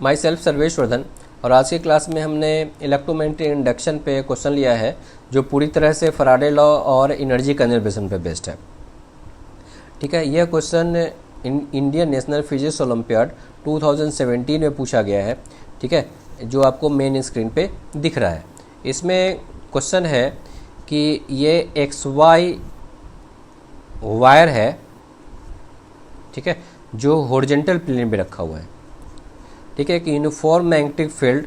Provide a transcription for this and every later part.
My self Sarvesh Vardhan. और आज की क्लास में हमने इलेक्ट्रोमैग्नेटिक इंडक्शन पे क्वेश्चन लिया है जो पूरी तरह से फैराडे लॉ और एनर्जी कंजर्वेशन पे बेस्ड है। ठीक है, यह question Indian national physics olympiad 2017 में पूछा गया है। ठीक है, जो आपको मेन स्क्रीन पे दिख रहा है। इसमें क्वेश्चन है कि ये XY वायर है, ठीक है, जो हॉरिजॉन्टल प्लेन पे रखा हुआ है। ठीक है, एक यूनिफॉर्म मैग्नेटिक फील्ड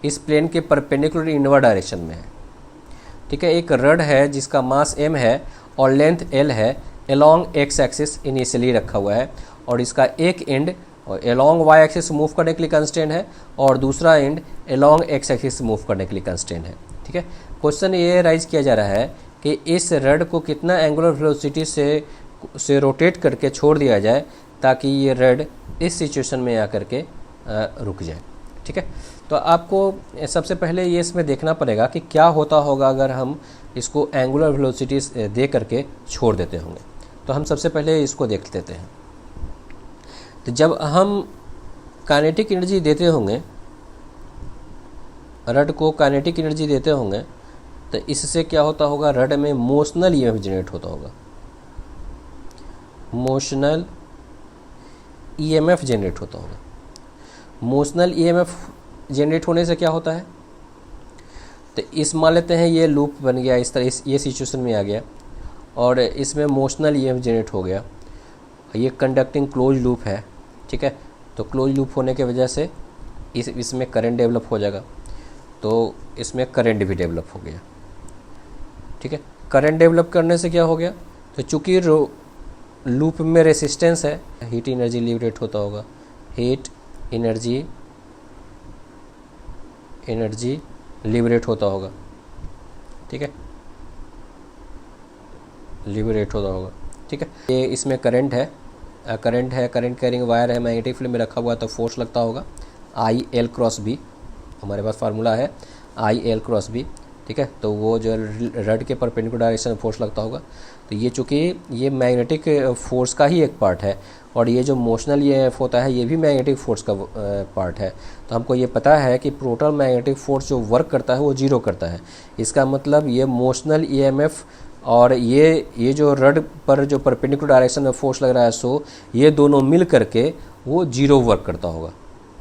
इस प्लेन के परपेंडिकुलर इनवर्ड डायरेक्शन में है। ठीक है, एक रड है जिसका मास m है और लेंथ l है, अलोंग x एक्सिस इनिशियली रखा हुआ है और इसका एक and along y axis move करने के लिए कंस्टेंट है और दूसरा and along x axis move करने के लिए कंस्टेंट है। ठीक है, क्वेश्चन ये राइज किया जा रहा है कि इस रड को कितना एंगुलर वेलोसिटी से रोटेट करके छोड़ दिया जाए ताकि ये रड इस सिचुएशन में आकर के रुक जाए। ठीक है, तो आपको सबसे पहले ये इसमें देखना पड़ेगा कि क्या होता होगा अगर हम इसको एंगुलर वेलोसिटी दे करके छोड़ देते होंगे। तो हम सबसे पहले इसको देख लेते हैं। तो जब हम काइनेटिक एनर्जी देते होंगे, रड को काइनेटिक एनर्जी देते होंगे, तो इससे क्या होता होगा, रड में मोशनल ईएमएफ जनरेट होता होगा। मोशनल ईएमएफ जनरेट होता होगा। मोशनल ईएमएफ जनरेट होने से क्या होता है, तो इस मान लेते हैं ये लूप बन गया, इस तरह ये सिचुएशन में आ गया और इसमें मोशनल ईएमएफ जनरेट हो गया। ये कंडक्टिंग क्लोज लूप है। ठीक है, तो क्लोज लूप होने की वजह से इसमें करंट डेवलप हो जाएगा, तो इसमें करंट भी डेवलप हो गया। ठीक है, करंट डेवलप करने से क्या हो गया, तो चूँकि लूप में रेसिस्टेंस है, हीट एनर्जी लिबरेट होता होगा। हीट एनर्जी लिबरेट होता होगा। ठीक है, लिबरेट होता होगा। ठीक है, ये इसमें करंट है, करंट कैरिंग वायर है, मैग्नेटिक फील्ड में रखा हुआ है, तो फोर्स लगता होगा I L क्रॉस B। हमारे पास फार्मूला है I L क्रॉस B। ठीक है, तो वो जो रड के परपेंडिकुलर डायरेक्शन में फोर्स लगता होगा। तो ये चूँकि ये मैग्नेटिक फोर्स का ही एक पार्ट है और ये जो मोशनल ईएमएफ होता है ये भी मैग्नेटिक फोर्स का पार्ट है। तो हमको ये पता है कि टोटल मैग्नेटिक फोर्स जो वर्क करता है वो जीरो करता है। इसका मतलब ये मोशनल ईएमएफ और ये जो रड पर जो परपेंडिकुलर डायरेक्शन में फोर्स लग रहा है, सो ये दोनों मिल करके वो जीरो वर्क करता होगा।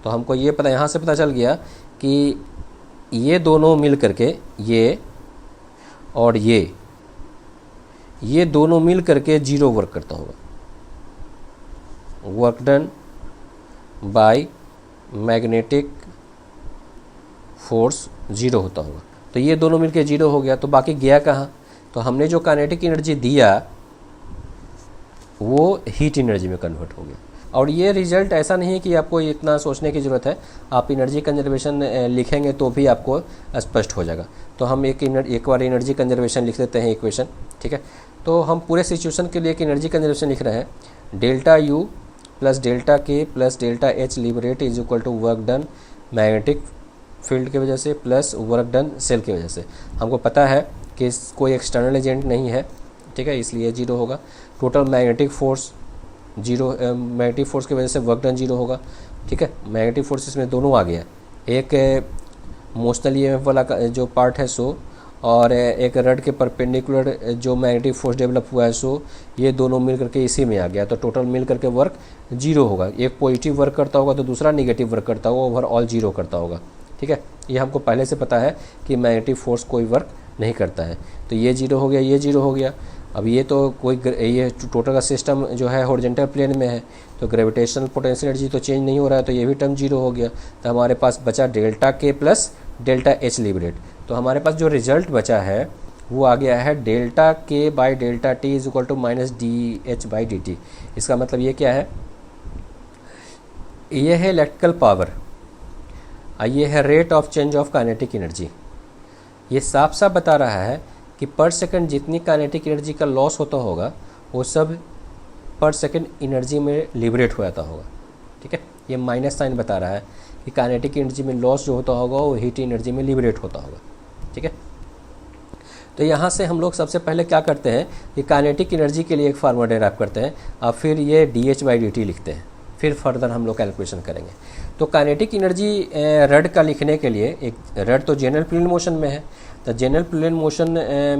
तो हमको ये पता, यहाँ से पता चल गया कि ये दोनों मिल करके ये और ये दोनों मिल करके जीरो वर्क करता होगा। Work done by magnetic force zero होता होगा। तो ये दोनों मिलके जीरो हो गया, तो बाकी गया कहाँ, तो हमने जो काइनेटिक एनर्जी दिया वो हीट एनर्जी में कन्वर्ट हो गया। और ये रिजल्ट ऐसा नहीं है कि आपको इतना सोचने की ज़रूरत है, आप एनर्जी कंजर्वेशन लिखेंगे तो भी आपको स्पष्ट हो जाएगा। तो हम एक बार एनर्जी कंजर्वेशन लिख देते हैं इक्वेशन। ठीक है, तो हम पूरे सिचुएशन के लिए एक एनर्जी कंजर्वेशन लिख रहे हैं। Delta U plus delta K plus delta H liberate is equal to work done magnetic field की वजह से प्लस वर्क डन सेल की वजह से। हमको पता है कि कोई एक्सटर्नल एजेंट नहीं है। ठीक है, इसलिए जीरो होगा। Total magnetic force zero, magnetic force की वजह से वर्क डन जीरो होगा। ठीक है, मैग्नेटिक फोर्स इसमें दोनों आ गया, एक मोशनल ईएमएफ वाला जो पार्ट है सो, और एक रड के परपेंडिकुलर जो मैग्नेटिक फोर्स डेवलप हुआ है सो, ये दोनों मिल करके इसी में आ गया। तो टोटल मिल करके वर्क जीरो होगा। एक पॉजिटिव वर्क करता होगा तो दूसरा निगेटिव वर्क करता होगा, ओवरऑल जीरो करता होगा। ठीक है, ये हमको पहले से पता है कि मैग्नेटिक फोर्स कोई वर्क नहीं करता है। तो ये जीरो हो गया, ये जीरो हो गया। अब ये तो ये टोटल का सिस्टम जो है हॉरिजॉन्टल प्लेन में है, तो ग्रेविटेशनल पोटेंशियल एनर्जी तो चेंज नहीं हो रहा है, तो ये भी टर्म जीरो हो गया। तो हमारे पास बचा delta K plus delta H liberate. तो हमारे पास जो रिजल्ट बचा है वो आ गया है delta K by delta T is equal to minus DH by DT। इसका मतलब ये क्या है, ये है इलेक्ट्रिकल पावर, ये है rate of change of kinetic energy. ये साफ साफ बता रहा है कि पर सेकंड जितनी काइनेटिक एनर्जी का लॉस होता होगा वो सब पर सेकंड एनर्जी में लिबरेट हो जाता होगा। ठीक है, ये माइनस साइन बता रहा है कि काइनेटिक एनर्जी में लॉस जो होता होगा वो हीट एनर्जी में लिबरेट होता होगा। ठीक है, तो यहाँ से हम लोग सबसे पहले क्या करते हैं कि काइनेटिक एनर्जी के लिए एक फार्मूला डेराइव करते हैं और फिर ये DH बाई DT लिखते हैं। फिर फर्दर हम लोग कैलकुलेशन करेंगे। तो काइनेटिक एनर्जी रड का लिखने के लिए, एक रड तो जनरल प्लेन मोशन में है, तो जनरल प्लेन मोशन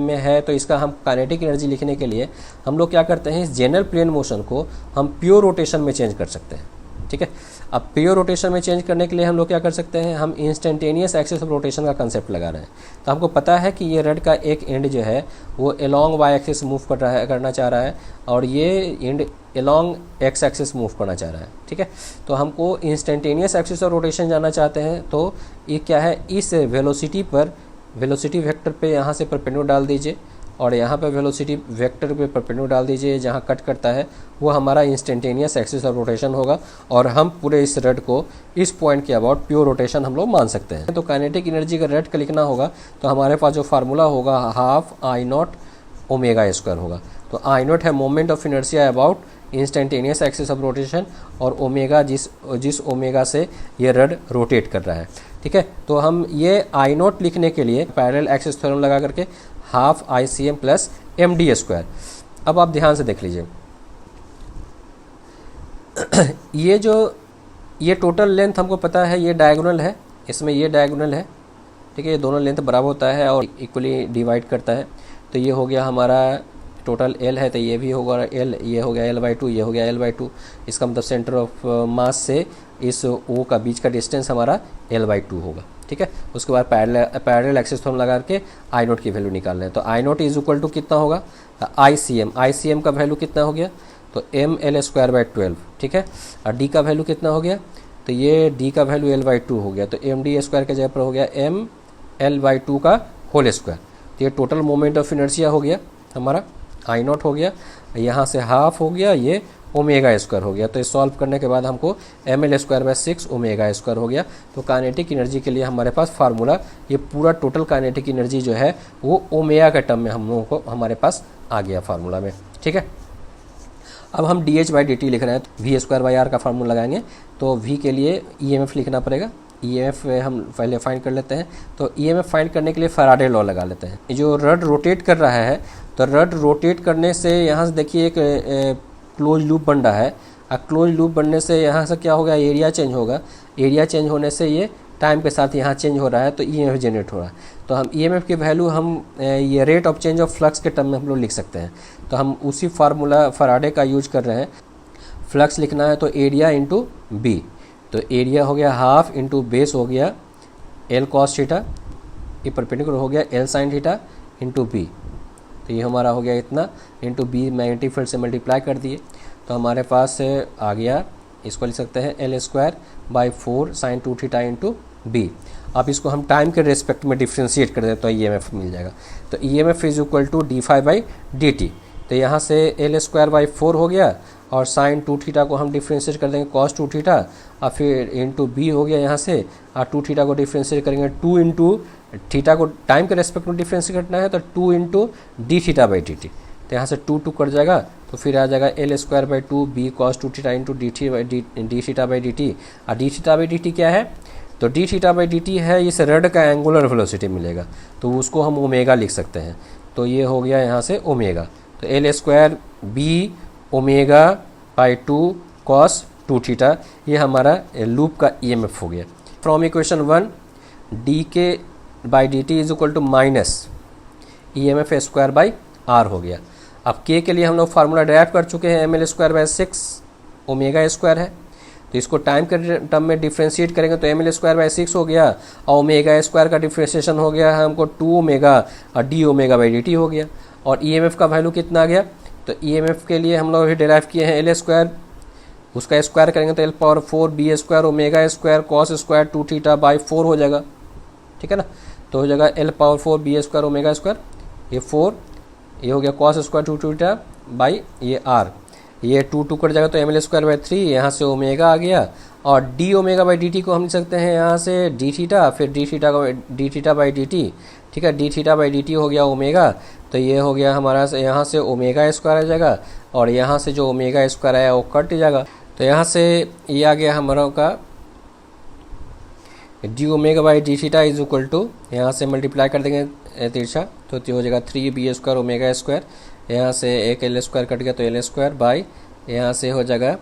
में है, तो इसका हम काइनेटिक एनर्जी लिखने के लिए हम लोग क्या करते हैं, इस जनरल प्लेन मोशन को हम प्योर रोटेशन में चेंज कर सकते हैं। ठीक है, अब प्योर रोटेशन में चेंज करने के लिए हम लोग क्या कर सकते हैं, हम इंस्टेंटेनियस एक्सिस ऑफ रोटेशन का कंसेप्ट लगा रहे हैं। तो हमको पता है कि ये रड का एक एंड जो है वो अलोंग वाई एक्सिस मूव कर रहा है, करना चाह रहा है, और ये and along x axis move करना चाह रहा है। ठीक है, तो हमको इंस्टेंटेनियस एक्सिस ऑफ रोटेशन जानना चाहते हैं, तो ये क्या है, इस वेलोसिटी पर, वेलोसिटी वेक्टर पे यहाँ से परपेंडिकुलर डाल दीजिए, और यहाँ पे वेलोसिटी वेक्टर पे परपेंडिकुलर डाल दीजिए, जहाँ कट करता है वो हमारा इंस्टेंटेनियस एक्सिस ऑफ रोटेशन होगा, और हम पूरे इस रड को इस पॉइंट के अबाउट प्योर रोटेशन हम लोग मान सकते हैं। तो काइनेटिक एनर्जी का रड का लिखना होगा, तो हमारे पास जो फार्मूला होगा half I not omega square होगा। तो आई नॉट है moment of inertia about instantaneous axis of rotation, और ओमेगा जिस ओमेगा से ये रड रोटेट कर रहा है। ठीक है, तो हम ये आई नॉट लिखने के लिए पैरेलल एक्सिस थ्योरम लगा करके half I C M plus M D square. अब आप ध्यान से देख लीजिए ये टोटल लेंथ हमको पता है, ये डायगोनल है, इसमें ये डायगोनल है। ठीक है, ये दोनों लेंथ बराबर होता है और इक्वली डिवाइड करता है। तो ये हो गया हमारा टोटल L है, तो ये भी होगा L, ये हो गया L/2, ये हो गया L/2। इसका मतलब सेंटर ऑफ मास से इस O का बीच का डिस्टेंस हमारा L/2 होगा। ठीक है, उसके बाद पैरेलल एक्सिस थ्योरम लगा के आई नोट की वैल्यू निकाल लें। तो आई नोट इज इक्वल टू कितना होगा, आई सी एम का वैल्यू कितना हो गया, तो mL²/12। ठीक है, और डी का वैल्यू कितना हो गया, तो ये डी का वैल्यू L/2 हो गया, तो md² के जगह पर हो गया mL/2 का होल स्क्वायर। तो ये टोटल मोमेंट ऑफ इनर्शिया हो गया हमारा, आई नॉट हो गया, यहाँ से हाफ हो गया, ये ओमेगा स्क्वायर हो गया। तो इस सॉल्व करने के बाद हमको mL²/6 ओमेगा स्क्वायर हो गया। तो काइनेटिक एनर्जी के लिए हमारे पास फार्मूला, ये पूरा टोटल काइनेटिक एनर्जी जो है वो ओमेगा के टर्म में हम लोगों को हमारे पास आ गया फार्मूला में। ठीक है, अब हम dH/dt लिख रहे हैं, तो v²/r का फार्मूला लगाएंगे। तो v के लिए EMF लिखना पड़ेगा, EMF हम पहले फाइंड कर लेते हैं। तो EMF फाइंड करने के लिए फैराडे लॉ लगा लेते हैं। जो रड रोटेट कर रहा है, तो रड रोटेट करने से यहाँ से देखिए एक क्लोज लूप बन रहा है, और क्लोज लूप बनने से यहाँ से क्या होगा, एरिया चेंज होगा, एरिया चेंज होने से ये टाइम के साथ यहाँ चेंज हो रहा है, तो EMF जनरेट हो रहा है। तो हम EMF की वैल्यू हम ये rate of change of flux के टर्म में हम लोग लिख सकते हैं। तो हम उसी फार्मूला फैराडे का यूज कर रहे हैं। फ्लक्स लिखना है तो एरिया इंटू बी, तो एरिया हो गया हाफ इंटू बेस हो गया L cos थीटा, ये परपेंडिकुलर हो गया L sin theta into B. तो ये हमारा हो गया इतना, इंटू बी मैग्नेटिक फील्ड से मल्टीप्लाई कर दिए, तो हमारे पास आ गया, इसको लिख सकते हैं L²/4 sin 2 theta into B. अब इसको हम टाइम के रेस्पेक्ट में डिफ्रेंशिएट कर दें तो EMF मिल जाएगा। तो EMF is equal to d∅/dt। तो यहाँ से L²/4 हो गया, और sin 2 थीटा को हम डिफ्रेंशिएट कर देंगे cos 2 थीटा, और फिर इंटू बी हो गया यहाँ से, और 2 थीटा को डिफ्रेंशिएट करेंगे 2 इंटू थीटा को टाइम के रेस्पेक्ट में डिफ्रेंशिएट करना है, तो 2 इंटू d∅/dt। तो यहाँ से 2 कट जाएगा, तो फिर आ जाएगा L²/2 b cos 2 theta into d∅/dt। और d∅/dt क्या है, तो d∅/dt है इस रड का एंगुलर वेलोसिटी मिलेगा, तो उसको हम ओमेगा लिख सकते हैं। तो ये हो गया यहाँ से ओमेगा, तो L²b ओमेगा/2 cos 2 थीटा, ये हमारा लूप का EMF हो गया। From equation 1 dk/dt is equal to minus EMF²/r हो गया। अब k के लिए हम लोग फार्मूला ड्राइव कर चुके हैं, mL²/6 ओमेगा स्क्वायर है, तो इसको टाइम के टर्म में डिफ्रेंशिएट करेंगे तो mL²/6 हो गया, और ओमेगा स्क्वायर का डिफ्रेंशिएशन हो गया है हमको 2 ओमेगा, और d⍵/dt हो गया। और EMF का वैल्यू कितना आ गया, तो EMF के लिए हम लोग अभी डिराइव किए हैं L², उसका स्क्वायर करेंगे तो L⁴ b² omega square cos square 2 थीटा/4 हो जाएगा। ठीक है ना, तो हो जाएगा L⁴ b² ओमेगा स्क्वायर, ये 4, ये हो गया cos स्क्वायर 2 थीटा ये r, ये 2 कट जाएगा तो mL²/3, यहाँ से ओमेगा आ गया, और d⍵/dt को हम लिख सकते हैं यहाँ से d थीटा, फिर d∅/dt। ठीक है, d∅/dt हो गया ओमेगा, तो ये हो गया हमारा से यहाँ से ओमेगा स्क्वायर आ जाएगा, और यहाँ से जो ओमेगा स्क्वायर आया वो कट जाएगा। तो यहाँ से ये आ गया हमारा का d⍵/d∅ इज इक्वल टू, यहाँ से मल्टीप्लाई कर देंगे तिरछा, तो हो जाएगा 3b² ओमेगा स्क्वायर, यहाँ से एक L² कट गया तो L² बाई, यहाँ से हो जाएगा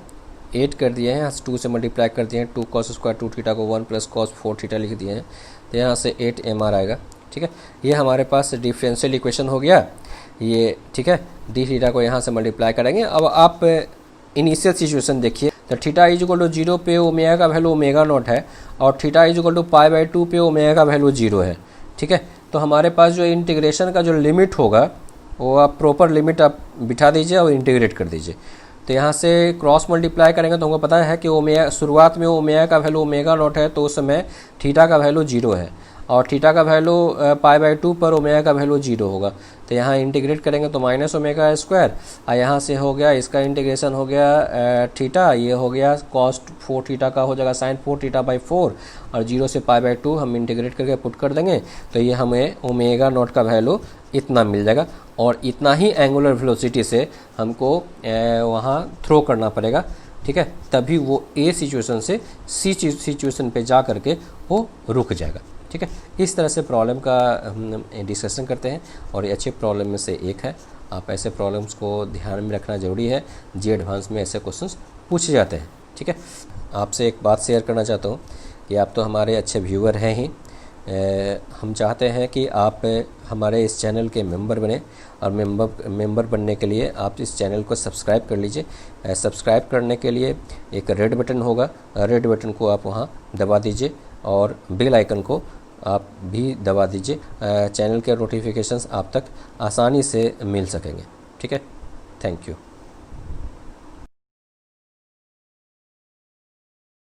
8 कर दिए हैं, यहाँ से 2 से मल्टीप्लाई कर दिए हैं, 2 cos स्क्वायर 2 थीटा को 1 प्लस cos 4 थीटा लिख दिए हैं, तो यहाँ से 8 mr आएगा। ठीक है, ये हमारे पास डिफरेंशियल इक्वेशन हो गया ये। ठीक है, डी थीटा को यहाँ से मल्टीप्लाई करेंगे। अब आप इनिशियल सिचुएशन देखिए, तो थीटा इज इक्वल टू 0 पे ओमेगा का वैल्यू ओमेगा नॉट है और थीटा इज इक्वल टू π/2 पे ओमेगा का वैल्यू 0 है। ठीक है, तो हमारे पास जो इंटीग्रेशन का जो लिमिट होगा वो आप प्रॉपर लिमिट आप बिठा दीजिए और इंटीग्रेट कर दीजिए। तो यहाँ से क्रॉस मल्टीप्लाई करेंगे तो हमको पता है कि ओमेगा शुरुआत में ओमेगा का वैल्यू ओमेगा नॉट है, तो उस समय थीटा का वैल्यू 0 है और थीटा का वैल्यू π/2 पर ओमेगा का वैल्यू 0 होगा। तो यहाँ इंटीग्रेट करेंगे तो माइनस ओमेगा स्क्वायर, और यहाँ से हो गया इसका इंटीग्रेशन हो गया थीटा, ये हो गया कॉस 4 थीटा का हो जाएगा साइन 4 थीटा बाई 4, और 0 से π/2 हम इंटीग्रेट करके पुट कर देंगे तो ये हमें ओमेगा नॉट का वैल्यू इतना मिल जाएगा। और इतना ही एंगुलर वेलोसिटी से हमको वहाँ थ्रो करना पड़ेगा। ठीक है, तभी वो ए सिचुएशन से सी सिचुएशन पे जा करके वो रुक जाएगा। ठीक है, इस तरह से प्रॉब्लम का हम डिस्कशन करते हैं और ये अच्छे प्रॉब्लम में से एक है। आप ऐसे प्रॉब्लम्स को ध्यान में रखना ज़रूरी है, जी एडवांस में ऐसे क्वेश्चंस पूछे जाते हैं। ठीक है, आपसे एक बात शेयर करना चाहता हूँ कि आप तो हमारे अच्छे व्यूअर हैं ही, हम चाहते हैं कि आप हमारे इस चैनल के मेंबर बने, और मेंबर बनने के लिए आप इस चैनल को सब्सक्राइब कर लीजिए। सब्सक्राइब करने के लिए एक रेड बटन होगा, रेड बटन को आप वहाँ दबा दीजिए और बेल आइकन को आप भी दबा दीजिए। चैनल के नोटिफिकेशंस आप तक आसानी से मिल सकेंगे। ठीक है, थैंक यू।